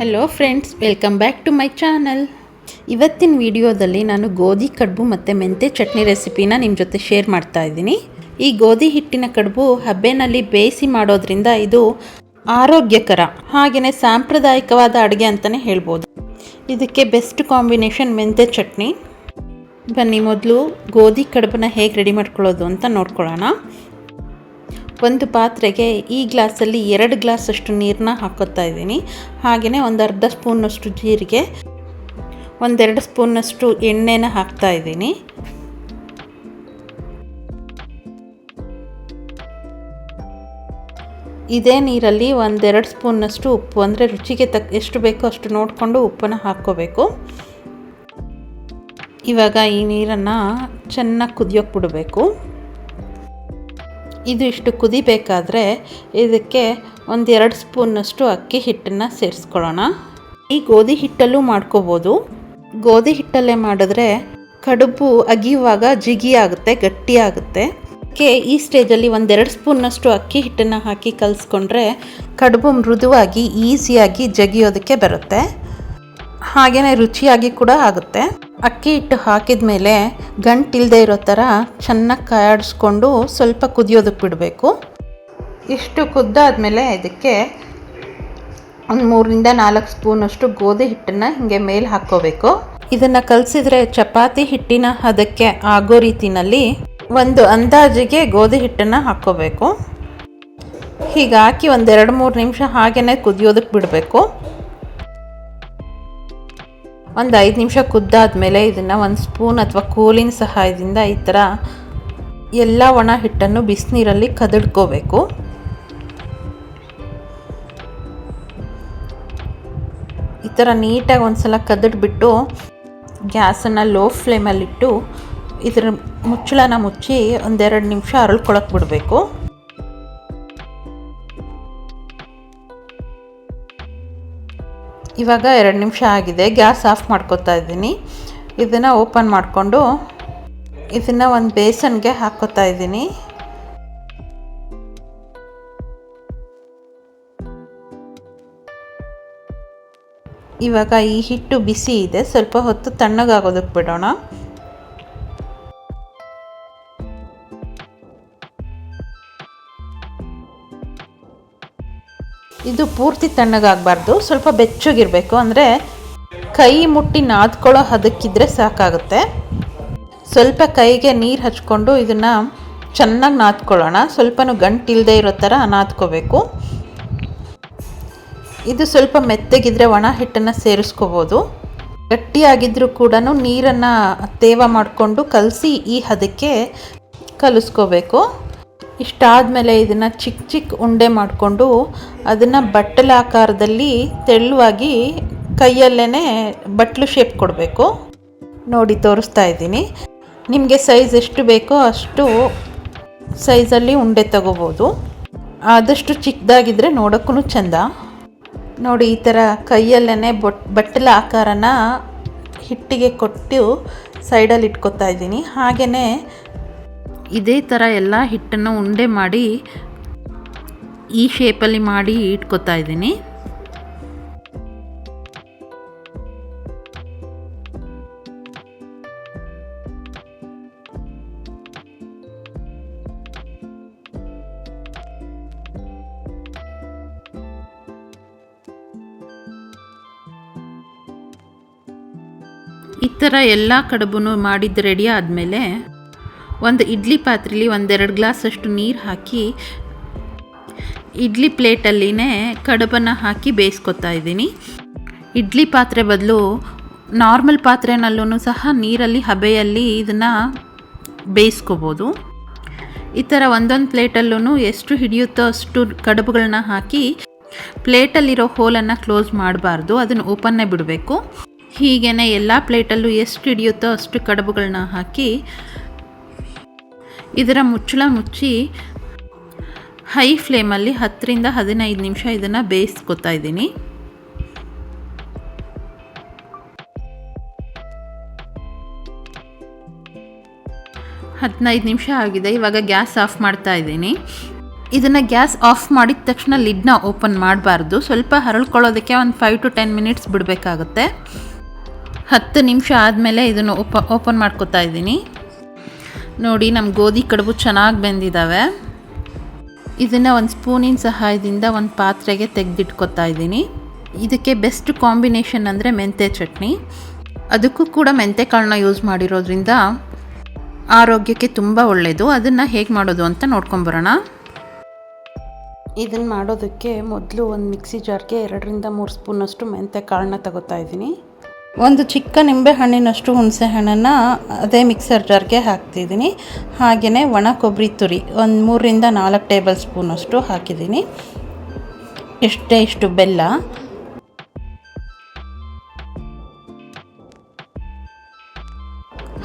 Hello friends, welcome back to my channel. ಇವತ್ತಿನ ವಿಡಿಯೋದಲ್ಲಿ ನಾನು ಗೋಧಿ ಕಡುಬು ಮತ್ತು ಮೆಂತ್ಯ ಚಟ್ನಿ ರೆಸಿಪಿನ ನಿಮ್ಮ ಜೊತೆ ಶೇರ್ ಮಾಡ್ತಾ ಇದ್ದೀನಿ. ಈ ಗೋಧಿ ಹಿಟ್ಟಿನ ಕಡುಬು ಹಬ್ಬೆನಲ್ಲಿ ಬೇಯಿಸಿ ಮಾಡೋದ್ರಿಂದ ಇದು ಆರೋಗ್ಯಕರ, ಹಾಗೆಯೇ ಸಾಂಪ್ರದಾಯಿಕವಾದ ಅಡುಗೆ ಅಂತಲೇ ಹೇಳ್ಬೋದು. ಇದಕ್ಕೆ ಬೆಸ್ಟ್ ಕಾಂಬಿನೇಷನ್ ಮೆಂತ್ಯ ಚಟ್ನಿ. ಬನ್ನಿ ಮೊದಲು ಗೋಧಿ ಕಡುಬನ್ನ ಹೇಗೆ ರೆಡಿ ಮಾಡ್ಕೊಳ್ಳೋದು ಅಂತ ನೋಡ್ಕೊಳ್ಳೋಣ. ಒಂದು ಪಾತ್ರೆಗೆ ಈ ಗ್ಲಾಸಲ್ಲಿ 2 ಗ್ಲಾಸಷ್ಟು ನೀರನ್ನ ಹಾಕೋತಾ ಇದ್ದೀನಿ. ಹಾಗೆಯೇ ಒಂದು ಅರ್ಧ ಸ್ಪೂನಷ್ಟು ಜೀರಿಗೆ, 1-2 ಸ್ಪೂನಷ್ಟು ಎಣ್ಣೆನ ಹಾಕ್ತಾ ಇದ್ದೀನಿ. ಇದೇ ನೀರಲ್ಲಿ 1-2 ಸ್ಪೂನಷ್ಟು ಉಪ್ಪು, ಅಂದರೆ ರುಚಿಗೆ ಎಷ್ಟು ಬೇಕೋ ಅಷ್ಟು ನೋಡಿಕೊಂಡು ಉಪ್ಪನ್ನು ಹಾಕ್ಕೋಬೇಕು. ಇವಾಗ ಈ ನೀರನ್ನು ಚೆನ್ನಾಗಿ ಕುದಿಯೋಕೆ ಬಿಡಬೇಕು. ಇದು ಇಷ್ಟು ಕುದಿಬೇಕಾದ್ರೆ ಇದಕ್ಕೆ 1-2 ಸ್ಪೂನಷ್ಟು ಅಕ್ಕಿ ಹಿಟ್ಟನ್ನು ಸೇರಿಸ್ಕೊಳ್ಳೋಣ. ಈ ಗೋಧಿ ಹಿಟ್ಟಲ್ಲೂ ಮಾಡ್ಕೋಬೋದು. ಗೋಧಿ ಹಿಟ್ಟಲ್ಲೇ ಮಾಡಿದ್ರೆ ಕಡುಬು ಅಗಿಯುವಾಗ ಜಿಗಿ ಆಗುತ್ತೆ, ಗಟ್ಟಿ ಆಗುತ್ತೆ. ಈ ಸ್ಟೇಜಲ್ಲಿ 1-2 ಸ್ಪೂನಷ್ಟು ಅಕ್ಕಿ ಹಿಟ್ಟನ್ನು ಹಾಕಿ ಕಲಿಸ್ಕೊಂಡ್ರೆ ಕಡುಬು ಮೃದುವಾಗಿ ಈಸಿಯಾಗಿ ಜಗಿಯೋದಕ್ಕೆ ಬರುತ್ತೆ. ಹಾಗೆಯೇ ರುಚಿಯಾಗಿ ಕೂಡ ಆಗುತ್ತೆ. ಅಕ್ಕಿ ಹಿಟ್ಟು ಹಾಕಿದ ಮೇಲೆ ಗಂಟಿಲ್ಲದೆ ಇರೋ ಥರ ಚೆನ್ನಾಗಿ ಕಾಯಾಡಿಸ್ಕೊಂಡು ಸ್ವಲ್ಪ ಕುದಿಯೋದಕ್ಕೆ ಬಿಡಬೇಕು. ಇಷ್ಟು ಕುದ್ದಾದಮೇಲೆ ಇದಕ್ಕೆ ಒಂದು 3-4 ಸ್ಪೂನಷ್ಟು ಗೋಧಿ ಹಿಟ್ಟನ್ನು ಹೀಗೆ ಮೇಲೆ ಹಾಕ್ಕೋಬೇಕು. ಇದನ್ನು ಕಲಸಿದ್ರೆ ಚಪಾತಿ ಹಿಟ್ಟಿನ ಹದಕ್ಕೆ ಆಗೋ ರೀತಿಯಲ್ಲಿ ಒಂದು ಅಂದಾಜಿಗೆ ಗೋಧಿ ಹಿಟ್ಟನ್ನು ಹಾಕ್ಕೋಬೇಕು. ಹೀಗಾಗಿ ಒಂದು 2-3 ನಿಮಿಷ ಹಾಗೆಯೇ ಕುದಿಯೋದಕ್ಕೆ ಬಿಡಬೇಕು. ಒಂದು 5 ನಿಮಿಷ ಕುದ್ದಾದಮೇಲೆ ಇದನ್ನು ಒಂದು ಸ್ಪೂನ್ ಅಥವಾ ಕೋಲಿನ ಸಹಾಯದಿಂದ ಈ ಥರ ಎಲ್ಲ ಒಣ ಹಿಟ್ಟನ್ನು ಬಿಸಿನೀರಲ್ಲಿ ಕದಡ್ಕೋಬೇಕು. ಈ ಥರ ನೀಟಾಗಿ ಒಂದು ಸಲ ಕದಡ್ಬಿಟ್ಟು ಗ್ಯಾಸನ್ನು ಲೋ ಫ್ಲೇಮಲ್ಲಿಟ್ಟು ಇದರ ಮುಚ್ಚಳನ ಮುಚ್ಚಿ 1-2 ನಿಮಿಷ ಅರಳ್ಕೊಳಕ್ಕೆ ಬಿಡಬೇಕು. ಇವಾಗ 2 ನಿಮಿಷ ಆಗಿದೆ. ಗ್ಯಾಸ್ ಆಫ್ ಮಾಡ್ಕೊತಾ ಇದ್ದೀನಿ. ಇದನ್ನು ಓಪನ್ ಮಾಡಿಕೊಂಡು ಇದನ್ನು ಒಂದು ಬೇಸನ್ಗೆ ಹಾಕ್ಕೋತಾ ಇದ್ದೀನಿ. ಇವಾಗ ಈ ಹಿಟ್ಟು ಬಿಸಿ ಇದೆ, ಸ್ವಲ್ಪ ಹೊತ್ತು ತಣ್ಣಗಾಗೋದಕ್ಕೆ ಬಿಡೋಣ. ಇದು ಪೂರ್ತಿ ತಣ್ಣಗಾಗಬಾರ್ದು, ಸ್ವಲ್ಪ ಬೆಚ್ಚಗಿರಬೇಕು. ಅಂದರೆ ಕೈ ಮುಟ್ಟಿ ನಾದ್ಕೊಳ್ಳೋ ಹದಕ್ಕಿದ್ರೆ ಸಾಕಾಗುತ್ತೆ. ಸ್ವಲ್ಪ ಕೈಗೆ ನೀರು ಹಚ್ಕೊಂಡು ಇದನ್ನು ಚೆನ್ನಾಗಿ ನಾದ್ಕೊಳ್ಳೋಣ. ಸ್ವಲ್ಪನೂ ಗಂಟಿಲ್ಲದೆ ಇರೋ ಥರ ನಾದ್ಕೋಬೇಕು. ಇದು ಸ್ವಲ್ಪ ಮೆತ್ತಗಿದ್ರೆ ಒಣ ಹಿಟ್ಟನ್ನು ಸೇರಿಸ್ಕೋಬೋದು. ಗಟ್ಟಿಯಾಗಿದ್ದರೂ ಕೂಡ ನೀರನ್ನು ತೇವ ಮಾಡಿಕೊಂಡು ಕಲಸಿ ಈ ಹದಕ್ಕೆ ಕಲಿಸ್ಕೋಬೇಕು. ಇಷ್ಟಾದಮೇಲೆ ಇದನ್ನು ಚಿಕ್ಕ ಚಿಕ್ಕ ಉಂಡೆ ಮಾಡಿಕೊಂಡು ಅದನ್ನು ಬಟ್ಟಲ ಆಕಾರದಲ್ಲಿ ತೆಳುವಾಗಿ ಕೈಯಲ್ಲೇ ಬಟ್ಲು ಶೇಪ್ ಕೊಡಬೇಕು. ನೋಡಿ ತೋರಿಸ್ತಾ ಇದ್ದೀನಿ. ನಿಮಗೆ ಸೈಜ್ ಎಷ್ಟು ಬೇಕೋ ಅಷ್ಟು ಸೈಜಲ್ಲಿ ಉಂಡೆ ತಗೋಬೋದು. ಆದಷ್ಟು ಚಿಕ್ಕದಾಗಿದ್ದರೆ ನೋಡೋಕ್ಕೂ ಚೆಂದ. ನೋಡಿ ಈ ಥರ ಕೈಯಲ್ಲೇ ಬಟ್ಟಲ ಆಕಾರನ ಹಿಟ್ಟಿಗೆ ಕೊಟ್ಟು ಸೈಡಲ್ಲಿ ಇಟ್ಕೊತಾ ಇದ್ದೀನಿ. ಹಾಗೆಯೇ ಇದೇ ಥರ ಎಲ್ಲ ಹಿಟ್ಟನ್ನು ಉಂಡೆ ಮಾಡಿ ಈ ಶೇಪಲ್ಲಿ ಮಾಡಿ ಇಟ್ಕೊತಾ ಇದ್ದೀನಿ. ಈ ಥರ ಎಲ್ಲ ಕಡುಬು ಮಾಡಿದ್ದು ರೆಡಿ ಆದಮೇಲೆ ಒಂದು ಇಡ್ಲಿ ಪಾತ್ರೆಯಲ್ಲಿ 1-2 ಗ್ಲಾಸಷ್ಟು ನೀರು ಹಾಕಿ ಇಡ್ಲಿ ಪ್ಲೇಟಲ್ಲಿನೇ ಕಡುಬನ್ನು ಹಾಕಿ ಬೇಯಿಸ್ಕೊತಾ ಇದ್ದೀನಿ. ಇಡ್ಲಿ ಪಾತ್ರೆ ಬದಲು ನಾರ್ಮಲ್ ಪಾತ್ರೆನಲ್ಲೂ ಸಹ ನೀರಲ್ಲಿ ಹಬೆಯಲ್ಲಿ ಇದನ್ನು ಬೇಯಿಸ್ಕೋಬೋದು. ಈ ಥರ ಒಂದೊಂದು ಪ್ಲೇಟಲ್ಲೂ ಎಷ್ಟು ಹಿಡಿಯುತ್ತೋ ಅಷ್ಟು ಕಡುಬುಗಳನ್ನ ಹಾಕಿ ಪ್ಲೇಟಲ್ಲಿರೋ ಹೋಲನ್ನು ಕ್ಲೋಸ್ ಮಾಡಬಾರ್ದು, ಅದನ್ನು ಓಪನ್ನೇ ಬಿಡಬೇಕು. ಹೀಗೇ ಎಲ್ಲ ಪ್ಲೇಟಲ್ಲೂ ಎಷ್ಟು ಹಿಡಿಯುತ್ತೋ ಅಷ್ಟು ಕಡುಬುಗಳನ್ನ ಹಾಕಿ ಇದರ ಮುಚ್ಚಳ ಮುಚ್ಚಿ ಹೈ ಫ್ಲೇಮಲ್ಲಿ 10-15 ನಿಮಿಷ ಇದನ್ನು ಬೇಯಿಸ್ಕೊತಾ ಇದ್ದೀನಿ. 15 ನಿಮಿಷ ಆಗಿದೆ. ಇವಾಗ ಗ್ಯಾಸ್ ಆಫ್ ಮಾಡ್ತಾ ಇದ್ದೀನಿ. ಇದನ್ನು ಗ್ಯಾಸ್ ಆಫ್ ಮಾಡಿದ ತಕ್ಷಣ ಲಿಡ್ನ ಓಪನ್ ಮಾಡಬಾರ್ದು. ಸ್ವಲ್ಪ ಹರಳ್ಕೊಳ್ಳೋದಕ್ಕೆ ಒಂದು 5 to 10 minutes ಬಿಡಬೇಕಾಗುತ್ತೆ. 10 ನಿಮಿಷ ಆದಮೇಲೆ ಇದನ್ನು ಓಪನ್ ಮಾಡ್ಕೊತಾ ಇದ್ದೀನಿ. ನೋಡಿ, ನಮ್ಮ ಗೋಧಿ ಕಡುಬು ಚೆನ್ನಾಗಿ ಬೆಂದಿದ್ದಾವೆ. ಇದನ್ನು ಒಂದು ಸ್ಪೂನಿನ ಸಹಾಯದಿಂದ ಒಂದು ಪಾತ್ರೆಗೆ ತೆಗೆದಿಟ್ಕೊತಾ ಇದ್ದೀನಿ. ಇದಕ್ಕೆ ಬೆಸ್ಟ್ ಕಾಂಬಿನೇಷನ್ ಅಂದರೆ ಮೆಂತ್ಯ ಚಟ್ನಿ. ಅದಕ್ಕೂ ಕೂಡ ಮೆಂತ್ಯ ಕಾಳನ್ನ ಯೂಸ್ ಮಾಡಿರೋದ್ರಿಂದ ಆರೋಗ್ಯಕ್ಕೆ ತುಂಬ ಒಳ್ಳೆಯದು. ಅದನ್ನು ಹೇಗೆ ಮಾಡೋದು ಅಂತ ನೋಡ್ಕೊಂಬರೋಣ. ಇದನ್ನು ಮಾಡೋದಕ್ಕೆ ಮೊದಲು ಒಂದು ಮಿಕ್ಸಿ ಜಾರ್ಗೆ 2 ರಿಂದ 3 ಸ್ಪೂನಷ್ಟು ಮೆಂತ್ಯ ಕಾಳನ್ನ ತಗೋತಾ ಇದ್ದೀನಿ. ಒಂದು ಚಿಕ್ಕ ನಿಂಬೆ ಹಣ್ಣಿನಷ್ಟು ಹುಣಸೆ ಹಣ್ಣನ್ನು ಅದೇ ಮಿಕ್ಸರ್ ಜಾರ್ಗೆ ಹಾಕ್ತಿದ್ದೀನಿ. ಹಾಗೆಯೇ ಒಣ ಕೊಬ್ಬರಿ ತುರಿ ಒಂದು 3 ರಿಂದ 4 ಟೇಬಲ್ ಸ್ಪೂನಷ್ಟು ಹಾಕಿದ್ದೀನಿ. ಇಷ್ಟು ಬೆಲ್ಲ,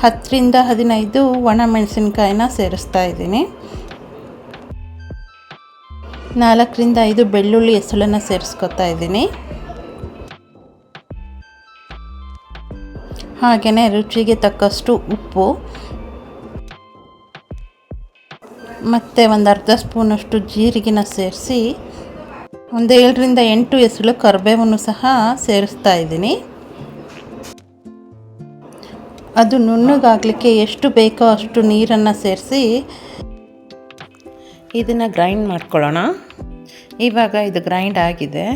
ಹತ್ತರಿಂದ 15 ಒಣ ಮೆಣಸಿನ್ಕಾಯಿನ ಸೇರಿಸ್ತಾ ಇದ್ದೀನಿ. 4 ರಿಂದ 5 ಬೆಳ್ಳುಳ್ಳಿ ಹೆಸಳನ್ನು ಸೇರಿಸ್ಕೊತಾ ಇದ್ದೀನಿ. ಹಾಗೆಯೇ ರುಚಿಗೆ ತಕ್ಕಷ್ಟು ಉಪ್ಪು ಮತ್ತು ಒಂದು ಅರ್ಧ ಸ್ಪೂನಷ್ಟು ಜೀರಿಗೆನ ಸೇರಿಸಿ ಒಂದು 7 ರಿಂದ 8 ಎಸಳು ಕರಿಬೇವನ್ನು ಸಹ ಸೇರಿಸ್ತಾ ಇದ್ದೀನಿ. ಅದು ನುಣ್ಣಗಾಗಲಿಕ್ಕೆ ಎಷ್ಟು ಬೇಕೋ ಅಷ್ಟು ನೀರನ್ನು ಸೇರಿಸಿ ಇದನ್ನು ಗ್ರೈಂಡ್ ಮಾಡ್ಕೊಳ್ಳೋಣ. ಇವಾಗ ಇದು ಗ್ರೈಂಡ್ ಆಗಿದೆ.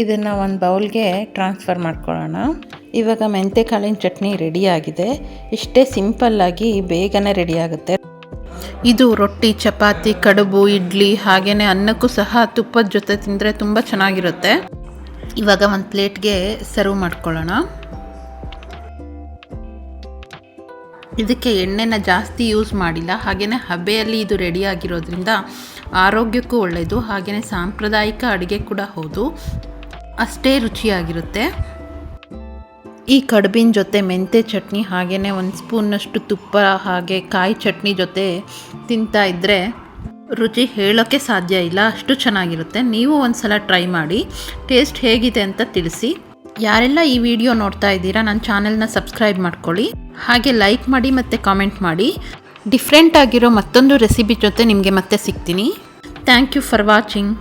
ಇದನ್ನು ಒಂದು ಬೌಲ್ಗೆ ಟ್ರಾನ್ಸ್ಫರ್ ಮಾಡ್ಕೊಳ್ಳೋಣ. ಇವಾಗ ಮೆಂತ್ಯ ಕಾಳಿನ ಚಟ್ನಿ ರೆಡಿಯಾಗಿದೆ. ಇಷ್ಟೇ ಸಿಂಪಲ್ಲಾಗಿ ಬೇಗನೆ ರೆಡಿಯಾಗುತ್ತೆ. ಇದು ರೊಟ್ಟಿ, ಚಪಾತಿ, ಕಡುಬು, ಇಡ್ಲಿ ಹಾಗೆಯೇ ಅನ್ನಕ್ಕೂ ಸಹ ತುಪ್ಪದ ಜೊತೆ ತಿಂದರೆ ತುಂಬ ಚೆನ್ನಾಗಿರುತ್ತೆ. ಇವಾಗ ಒಂದು ಪ್ಲೇಟ್ಗೆ ಸರ್ವ್ ಮಾಡ್ಕೊಳ್ಳೋಣ. ಇದಕ್ಕೆ ಎಣ್ಣೆನ ಜಾಸ್ತಿ ಯೂಸ್ ಮಾಡಿಲ್ಲ. ಹಾಗೆಯೇ ಹಬೆಯಲ್ಲಿ ಇದು ರೆಡಿಯಾಗಿರೋದ್ರಿಂದ ಆರೋಗ್ಯಕ್ಕೂ ಒಳ್ಳೆಯದು. ಹಾಗೆಯೇ ಸಾಂಪ್ರದಾಯಿಕ ಅಡುಗೆ ಕೂಡ ಹೌದು, ಅಷ್ಟೇ ರುಚಿಯಾಗಿರುತ್ತೆ. ಈ ಕಡುಬಿನ ಜೊತೆ ಮೆಂತ್ಯ ಚಟ್ನಿ ಹಾಗೆಯೇ ಒಂದು ಸ್ಪೂನ್ನಷ್ಟು ತುಪ್ಪ ಹಾಗೆ ಕಾಯಿ ಚಟ್ನಿ ಜೊತೆ ತಿಂತಾ ಇದ್ದರೆ ರುಚಿ ಹೇಳೋಕ್ಕೆ ಸಾಧ್ಯ ಇಲ್ಲ, ಅಷ್ಟು ಚೆನ್ನಾಗಿರುತ್ತೆ. ನೀವು ಒಂದು ಸಲ ಟ್ರೈ ಮಾಡಿ, ಟೇಸ್ಟ್ ಹೇಗಿದೆ ಅಂತ ತಿಳಿಸಿ. ಯಾರೆಲ್ಲ ಈ ವಿಡಿಯೋ ನೋಡ್ತಾ ಇದ್ದೀರಾ ನನ್ನ ಚಾನೆಲ್ನ ಸಬ್ಸ್ಕ್ರೈಬ್ ಮಾಡ್ಕೊಳ್ಳಿ. ಹಾಗೆ ಲೈಕ್ ಮಾಡಿ ಮತ್ತು ಕಾಮೆಂಟ್ ಮಾಡಿ. ಡಿಫ್ರೆಂಟ್ ಆಗಿರೋ ಮತ್ತೊಂದು ರೆಸಿಪಿ ಜೊತೆ ನಿಮಗೆ ಮತ್ತೆ ಸಿಗ್ತೀನಿ. Thank you for watching.